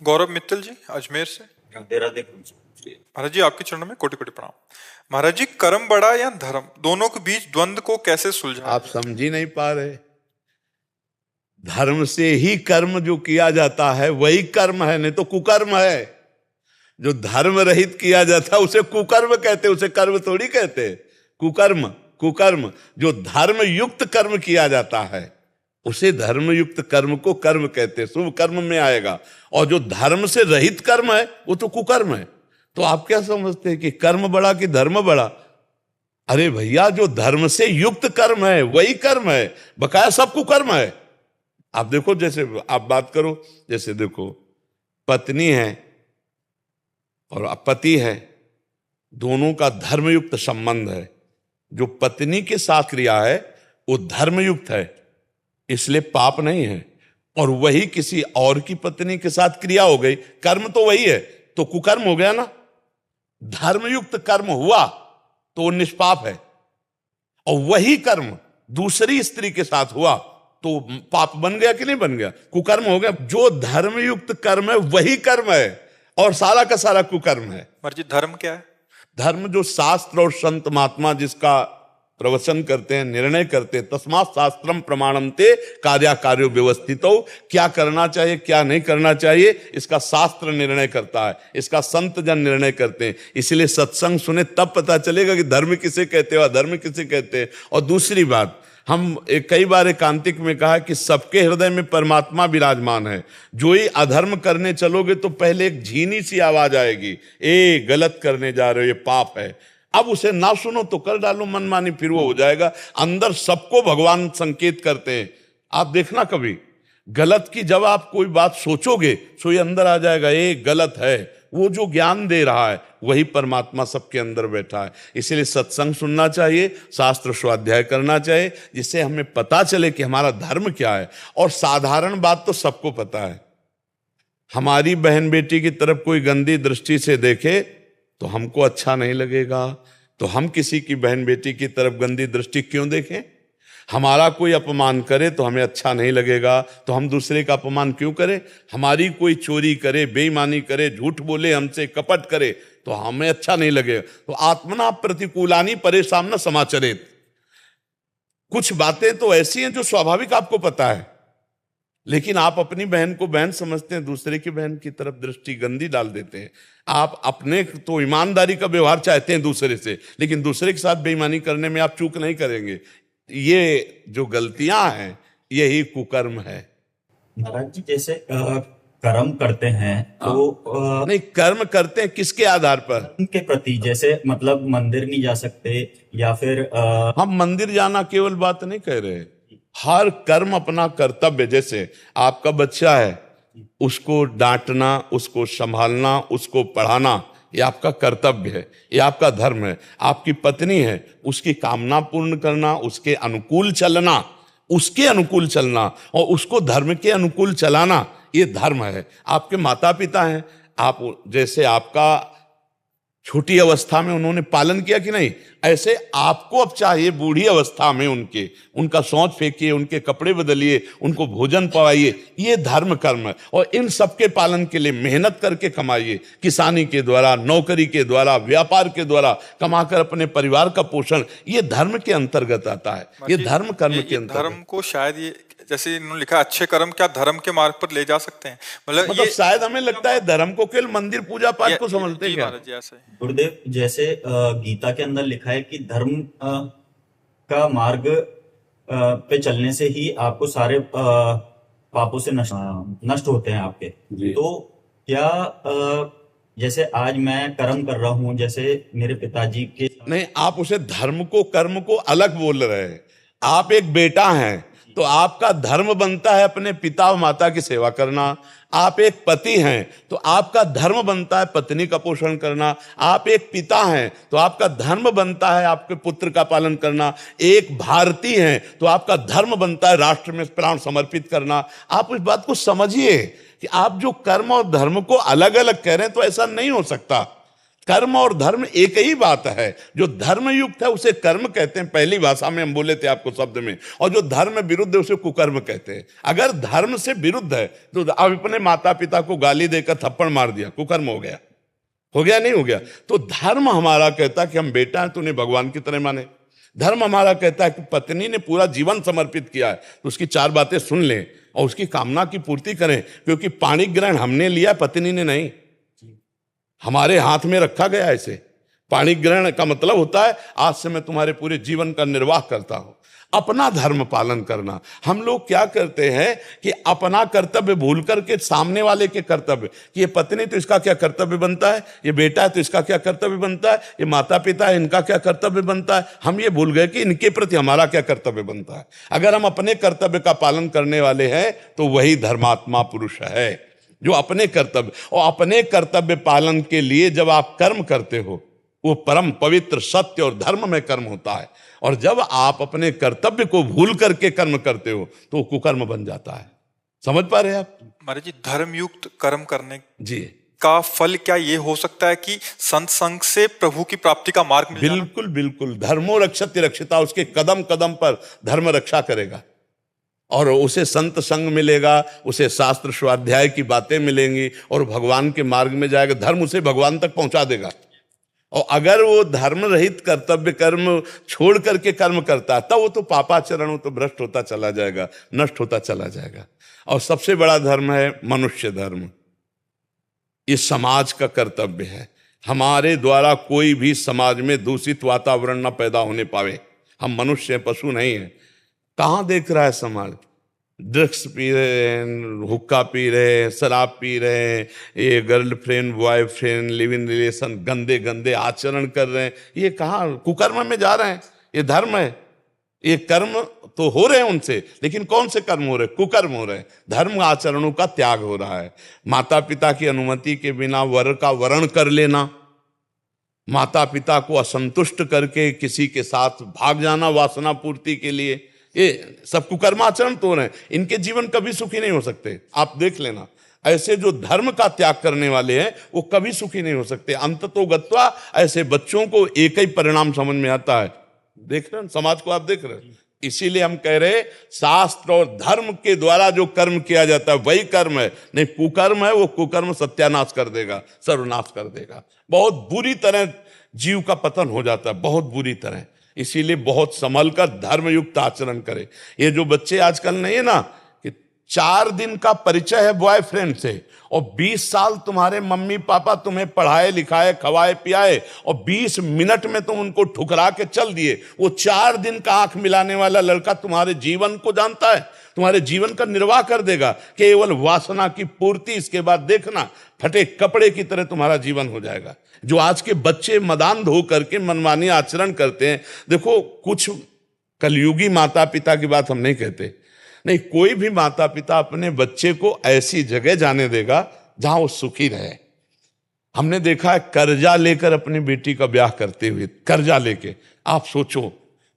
गौरव मित्तल जी अजमेर से। राधे महाराज जी आपके चरणों में कोटि कोटि प्रणाम। महाराज जी, कर्म बड़ा या धर्म, दोनों के बीच द्वंद्व को कैसे सुलझाया? आप समझ ही नहीं पा रहे। धर्म से ही कर्म जो किया जाता है वही कर्म है, नहीं तो कुकर्म है। जो धर्म रहित किया जाता है उसे कुकर्म कहते, उसे कर्म थोड़ी कहते। कुकर्म कुकर्म। जो धर्म युक्त कर्म किया जाता है उसे धर्म युक्त कर्म को कर्म कहते, शुभ कर्म में आएगा। और जो धर्म से रहित कर्म है वो तो कुकर्म है। तो आप क्या समझते हैं कि कर्म बड़ा कि धर्म बड़ा? अरे भैया, जो धर्म से युक्त कर्म है वही कर्म है, बकाया सब कुकर्म है। आप देखो, जैसे आप बात करो, जैसे देखो पत्नी है और पति है, दोनों का धर्मयुक्त संबंध है। जो पत्नी के साथ क्रिया है वो धर्मयुक्त है, इसलिए पाप नहीं है। और वही किसी और की पत्नी के साथ क्रिया हो गई, कर्म तो वही है, तो कुकर्म हो गया ना। धर्मयुक्त कर्म हुआ तो वो निष्पाप है, और वही कर्म दूसरी स्त्री के साथ हुआ तो पाप बन गया कि नहीं बन गया? कुकर्म हो गया। जो धर्मयुक्त कर्म है वही कर्म है, और सारा का सारा कुकर्म है। महाराज जी, धर्म क्या है? धर्म जो शास्त्र और संत महात्मा जिसका प्रवचन करते हैं, निर्णय करते हैं, तस्मात् शास्त्रम प्रमाणम ते कार्याकार्यो व्यवस्थितो। क्या करना चाहिए क्या नहीं करना चाहिए इसका शास्त्र निर्णय करता है, इसका संत जन निर्णय करते हैं। इसलिए सत्संग सुने तब पता चलेगा कि धर्म किसे कहते हैं और अधर्म किसे कहते हैं। और दूसरी बात, हम कई बार एकांतिक में कहा कि सबके हृदय में परमात्मा विराजमान है। जो ही अधर्म करने चलोगे तो पहले एक झीनी सी आवाज आएगी, ए गलत करने जा रहे हो, ये पाप है। अब उसे ना सुनो तो कर डालो मनमानी, फिर वो हो जाएगा। अंदर सबको भगवान संकेत करते हैं। आप देखना, कभी गलत की जब आप कोई बात सोचोगे तो ये अंदर आ जाएगा, ये गलत है। वो जो ज्ञान दे रहा है वही परमात्मा सबके अंदर बैठा है। इसलिए सत्संग सुनना चाहिए, शास्त्र स्वाध्याय करना चाहिए, जिससे हमें पता चले कि हमारा धर्म क्या है। और साधारण बात तो सबको पता है, हमारी बहन बेटी की तरफ कोई गंदी दृष्टि से देखे तो हमको अच्छा नहीं लगेगा। तो हम किसी की बहन बेटी की तरफ गंदी दृष्टि क्यों देखें? हमारा कोई अपमान करे तो हमें अच्छा नहीं लगेगा, तो हम दूसरे का अपमान क्यों करें? हमारी कोई चोरी करे, बेईमानी करे, झूठ बोले, हमसे कपट करे तो हमें अच्छा नहीं लगेगा। तो आत्मना प्रतिकूलानी परेशान न समाचरेत। कुछ बातें तो ऐसी हैं जो स्वाभाविक आपको पता है, लेकिन आप अपनी बहन को बहन समझते हैं, दूसरे की बहन की तरफ दृष्टि गंदी डाल देते हैं। आप अपने तो ईमानदारी का व्यवहार चाहते हैं दूसरे से, लेकिन दूसरे के साथ बेईमानी करने में आप चूक नहीं करेंगे। ये जो गलतियां हैं यही कुकर्म है। महाराज जी, जैसे कर्म करते हैं तो नहीं, कर्म करते हैं किसके आधार पर? उनके प्रति, जैसे मतलब मंदिर नहीं जा सकते या फिर हम मंदिर जाना केवल बात नहीं कह रहे, हर कर्म अपना कर्तव्य। जैसे आपका बच्चा है, उसको डांटना, उसको संभालना, उसको पढ़ाना, ये आपका कर्तव्य है, ये आपका धर्म है। आपकी पत्नी है, उसकी कामना पूर्ण करना, उसके अनुकूल चलना, उसके अनुकूल चलना और उसको धर्म के अनुकूल चलाना, ये धर्म है। आपके माता पिता हैं, आप जैसे आपका छोटी अवस्था में उन्होंने पालन किया कि नहीं, ऐसे आपको अब चाहिए बूढ़ी अवस्था में उनका शौच फेंकिए, उनके कपड़े बदलिए, उनको भोजन पवाइए। ये धर्म कर्म है। और इन सबके पालन के लिए मेहनत करके कमाइए, किसानी के द्वारा, नौकरी के द्वारा, व्यापार के द्वारा कमाकर अपने परिवार का पोषण, ये धर्म के अंतर्गत आता है। ये धर्म कर्म के अंतर्गत। धर्म को शायद ये जैसे इन्होंने लिखा अच्छे कर्म क्या धर्म के मार्ग पर ले जा सकते हैं, मतलब ये शायद हमें लगता है धर्म को केवल मंदिर पूजा पाठ को समझते हैं क्या? गुरुदेव, जैसे गीता के अंदर लिखा है कि धर्म का मार्ग पे चलने से ही आपको सारे पापों से नष्ट होते हैं आपके। तो क्या जैसे आज मैं कर्म कर रहा हूं, जैसे मेरे पिताजी के नहीं, आप उसे धर्म को कर्म को अलग बोल रहे हैं। आप एक बेटा हैं तो आपका धर्म बनता है अपने पिता और माता की सेवा करना। आप एक पति हैं तो आपका धर्म बनता है पत्नी का पोषण करना। आप एक पिता हैं तो आपका धर्म बनता है आपके पुत्र का पालन करना। एक भारतीय हैं तो आपका धर्म बनता है राष्ट्र में प्राण समर्पित करना। आप इस बात को समझिए कि आप जो कर्म और धर्म को अलग अलग कह रहे हैं तो ऐसा नहीं हो सकता। कर्म और धर्म एक ही बात है। जो धर्म युक्त है उसे कर्म कहते हैं, पहली भाषा में हम बोले थे आपको शब्द में, और जो धर्म विरुद्ध है उसे कुकर्म कहते हैं। अगर धर्म से विरुद्ध है तो अब अपने माता पिता को गाली देकर थप्पड़ मार दिया, कुकर्म हो गया, हो गया नहीं हो गया? तो धर्म हमारा कहता है कि हम बेटा हैं तो उन्हें भगवान की तरह माने। धर्म हमारा कहता है कि पत्नी ने पूरा जीवन समर्पित किया है तो उसकी 4 बातें सुन लें और उसकी कामना की पूर्ति करें, क्योंकि पाणी ग्रहण हमने लिया, पत्नी ने नहीं, हमारे हाथ में रखा गया है इसे। पाणी ग्रहण का मतलब होता है आज से मैं तुम्हारे पूरे जीवन का निर्वाह करता हूं। अपना धर्म पालन करना। हम लोग क्या करते हैं कि अपना कर्तव्य भूल करके सामने वाले के कर्तव्य, कि ये पत्नी तो इसका क्या कर्तव्य बनता है, ये बेटा है तो इसका क्या कर्तव्य बनता है, ये माता पिता है इनका क्या कर्तव्य बनता है, हम ये भूल गए कि इनके प्रति हमारा क्या कर्तव्य बनता है। अगर हम अपने कर्तव्य का पालन करने वाले हैं तो वही धर्मात्मा पुरुष है, जो अपने कर्तव्य, और अपने कर्तव्य पालन के लिए जब आप कर्म करते हो वो परम पवित्र सत्य और धर्म में कर्म होता है। और जब आप अपने कर्तव्य को भूल करके कर्म करते हो तो वो कुकर्म बन जाता है। समझ पा रहे हैं आप? महाराज जी, धर्मयुक्त कर्म करने जी का फल क्या ये हो सकता है कि संत संग से प्रभु की प्राप्ति का मार्ग मिल जाना? बिल्कुल बिल्कुल। धर्मो रक्षति रक्षिता, उसके कदम कदम पर धर्म रक्षा करेगा और उसे संत संग मिलेगा, उसे शास्त्र स्वाध्याय की बातें मिलेंगी और भगवान के मार्ग में जाएगा। धर्म उसे भगवान तक पहुंचा देगा। और अगर वो धर्म रहित कर्तव्य कर्म छोड़ करके कर्म करता है तब वो तो पापाचरण, वो तो भ्रष्ट होता चला जाएगा, नष्ट होता चला जाएगा। और सबसे बड़ा धर्म है मनुष्य धर्म। ये समाज का कर्तव्य है, हमारे द्वारा कोई भी समाज में दूषित वातावरण न पैदा होने पावे। हम मनुष्य हैं, पशु नहीं है। कहाँ देख रहा है समाज? ड्रग्स पी रहे हैं, हुक्का पी रहे हैं, शराब पी रहे हैं, ये girlfriend boyfriend live in relation, गंदे गंदे आचरण कर रहे हैं। ये कहाँ कुकर्म में जा रहे हैं? ये धर्म है? ये कर्म तो हो रहे हैं उनसे, लेकिन कौन से कर्म हो रहे हैं? कुकर्म हो रहे हैं। धर्म आचरणों का त्याग हो रहा है। माता पिता की अनुमति के बिना वर का वरण कर लेना, माता पिता को असंतुष्ट करके किसी के साथ भाग जाना वासना पूर्ति के लिए, ये सब कुकर्माचरण तो रहे हैं। इनके जीवन कभी सुखी नहीं हो सकते। आप देख लेना, ऐसे जो धर्म का त्याग करने वाले हैं वो कभी सुखी नहीं हो सकते। अंततो गत्वा ऐसे बच्चों को एक ही परिणाम समझ में आता है। देख रहे हैं समाज को, आप देख रहे हैं। इसीलिए हम कह रहे शास्त्र और धर्म के द्वारा जो कर्म किया जाता है वही कर्म है, नहीं कुकर्म है। वो कुकर्म सत्यानाश कर देगा, सर्वनाश कर देगा। बहुत बुरी तरह जीव का पतन हो जाता है, बहुत बुरी तरह। इसीलिए बहुत संभल कर धर्मयुक्त आचरण करे। ये जो बच्चे आजकल नहीं है ना, कि 4 दिन का परिचय है बॉयफ्रेंड से और 20 साल तुम्हारे मम्मी पापा तुम्हें पढ़ाए लिखाए खवाए पियाए और 20 मिनट में तुम उनको ठुकरा के चल दिए। वो 4 दिन का आंख मिलाने वाला लड़का तुम्हारे जीवन को जानता है, तुम्हारे जीवन का निर्वाह कर देगा। केवल वासना की पूर्ति, इसके बाद देखना फटे कपड़े की तरह तुम्हारा जीवन हो जाएगा। जो आज के बच्चे मदान धो करके मनमानी आचरण करते हैं, देखो कुछ कलयुगी माता पिता की बात हम नहीं कहते, नहीं, कोई भी माता पिता अपने बच्चे को ऐसी जगह जाने देगा जहां वो सुखी रहे। हमने देखा है कर्जा लेकर अपनी बेटी का ब्याह करते हुए, कर्जा लेके। आप सोचो,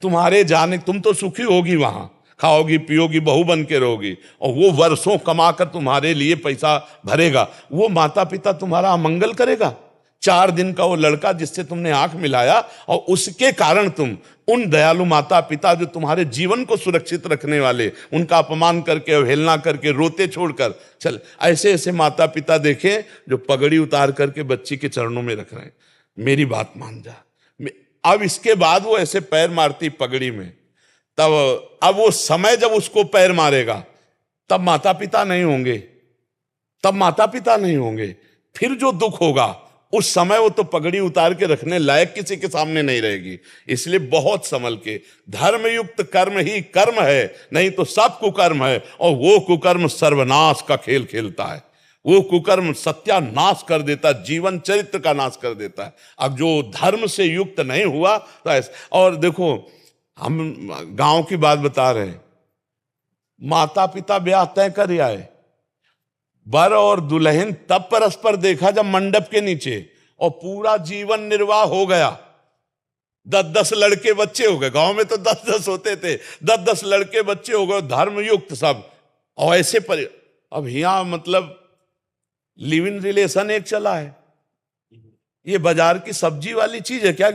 तुम्हारे जाने, तुम तो सुखी होगी वहां, खाओगी पियोगी बहू बन के रहोगी, और वो वर्षों कमाकर तुम्हारे लिए पैसा भरेगा। वो माता पिता तुम्हारा अमंगल करेगा? 4 दिन का वो लड़का जिससे तुमने आंख मिलाया और उसके कारण तुम उन दयालु माता पिता जो तुम्हारे जीवन को सुरक्षित रखने वाले, उनका अपमान करके अवहेलना करके रोते छोड़कर चल। ऐसे ऐसे माता पिता देखें जो पगड़ी उतार करके बच्ची के चरणों में रख रहे हैं, मेरी बात मान जा। अब इसके बाद वो ऐसे पैर मारती पगड़ी में, तब अब वो समय जब उसको पैर मारेगा तब माता पिता नहीं होंगे, तब माता पिता नहीं होंगे। फिर जो दुख होगा उस समय वो तो पगड़ी उतार के रखने लायक किसी के सामने नहीं रहेगी। इसलिए बहुत संभल के, धर्मयुक्त कर्म ही कर्म है, नहीं तो सब कुकर्म है। और वो कुकर्म सर्वनाश का खेल खेलता है, वो कुकर्म सत्यानाश कर देता, जीवन चरित्र का नाश कर देता है। अब जो धर्म से युक्त नहीं हुआ तो ऐसा। और देखो, हम गांव की बात बता रहे हैं, माता पिता ब्याह तय कर आए, वर और दुल्हन तब परस्पर देखा जब मंडप के नीचे, और पूरा जीवन निर्वाह हो गया। 10-10 लड़के बच्चे हो गए। गांव में तो 10-10 होते थे, 10-10 लड़के बच्चे हो गए, धर्मयुक्त सब। और ऐसे पर अब यहां मतलब लिव इन रिलेशन एक चला है, ये बाजार की सब्जी वाली चीज है क्या?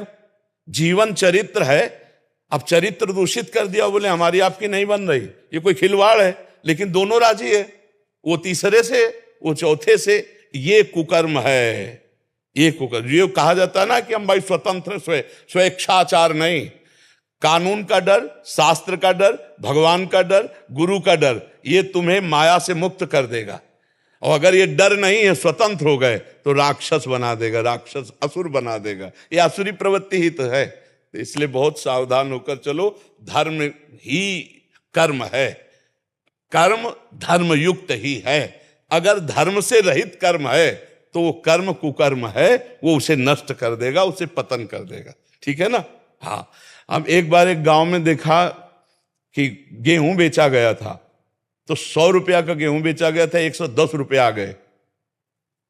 जीवन चरित्र है, अब चरित्र दूषित कर दिया, बोले हमारी आपकी नहीं बन रही, ये कोई खिलवाड़ है? लेकिन दोनों राजी है, वो तीसरे से, वो चौथे से। ये कुकर्म है, ये कुकर्म। ये कहा जाता है ना कि हम भाई स्वतंत्र, स्वेच्छाचार नहीं। कानून का डर, शास्त्र का डर, भगवान का डर, गुरु का डर, ये तुम्हें माया से मुक्त कर देगा। और अगर ये डर नहीं है, स्वतंत्र हो गए, तो राक्षस बना देगा, राक्षस असुर बना देगा। ये असुरी प्रवृत्ति ही तो है। तो इसलिए बहुत सावधान होकर चलो। धर्म ही कर्म है, कर्म धर्म युक्त ही है। अगर धर्म से रहित कर्म है तो वो कर्म कुकर्म है, वो उसे नष्ट कर देगा, उसे पतन कर देगा। ठीक है ना? हाँ। अब एक बार एक गांव में देखा कि गेहूं बेचा गया था, तो 100 रुपया का गेहूं बेचा गया था, 110 रुपया आ गए।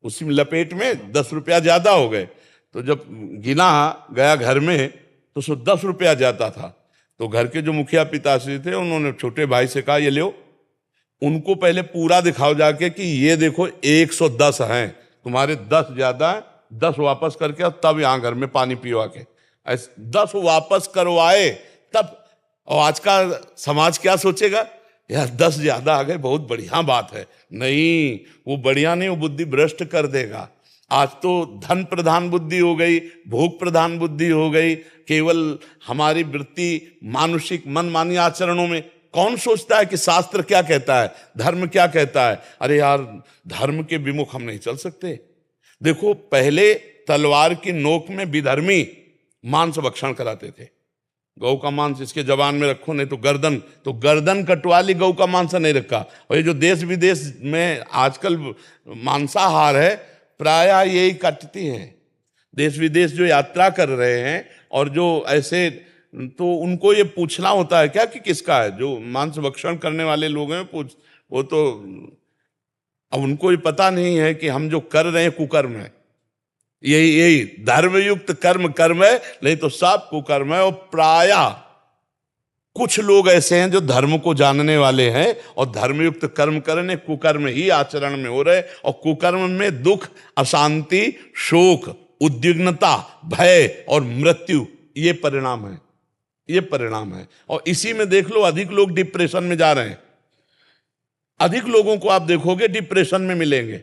उसी में लपेट में 10 रुपया ज्यादा हो गए। तो जब गिना गया घर में तो 110 रुपया जाता था। तो घर के जो मुखिया पिताश्री थे, उन्होंने छोटे भाई से कहा, ये लो, उनको पहले पूरा दिखाओ जाके कि ये देखो 110 हैं, तुम्हारे 10 ज्यादा है, 10 वापस करके और तब यहां घर में पानी पिवा के। 10 वापस करवाए तब। और आज का समाज क्या सोचेगा? यार 10 ज्यादा आ गए, बहुत बढ़िया बात है। नहीं, वो बढ़िया नहीं, वो बुद्धि भ्रष्ट कर देगा। आज तो धन प्रधान बुद्धि हो गई, भोग प्रधान बुद्धि हो गई। केवल हमारी वृत्ति मानुषिक मनमानी आचरणों में। कौन सोचता है कि शास्त्र क्या कहता है, धर्म क्या कहता है? अरे यार, धर्म के विमुख हम नहीं चल सकते। देखो, पहले तलवार की नोक में विधर्मी मांस भक्षण कराते थे। गौ का मांस इसके जबान में रखो, नहीं तो गर्दन कटवा ली, गौ का मांस नहीं रखा। और ये जो देश विदेश में आजकल मांसाहार है, प्रायः यही काटती हैं। देश विदेश जो यात्रा कर रहे हैं और जो ऐसे, तो उनको ये पूछना होता है क्या कि किसका है? जो मांस भक्षण करने वाले लोग हैं, वो तो अब उनको ये पता नहीं है कि हम जो कर रहे हैं कुकर्म है। यही धर्मयुक्त कर्म कर्म है, नहीं तो सब कुकर्म है। और प्रायः कुछ लोग ऐसे हैं जो धर्म को जानने वाले हैं और धर्मयुक्त कर्म करने, कुकर्म ही आचरण में हो रहे। और कुकर्म में दुख, अशांति, शोक, उद्विग्नता, भय और मृत्यु, ये परिणाम है, ये परिणाम है। और इसी में देख लो, अधिक लोग डिप्रेशन में जा रहे हैं। अधिक लोगों को आप देखोगे डिप्रेशन में मिलेंगे।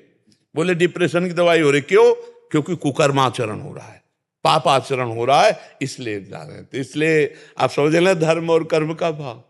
बोले डिप्रेशन की दवाई हो रही, क्यों? क्योंकि कुकर्माचरण हो रहा है, पाप आचरण हो रहा है, इसलिए जा रहे हैं। तो इसलिए आप समझ लें धर्म और कर्म का भाव।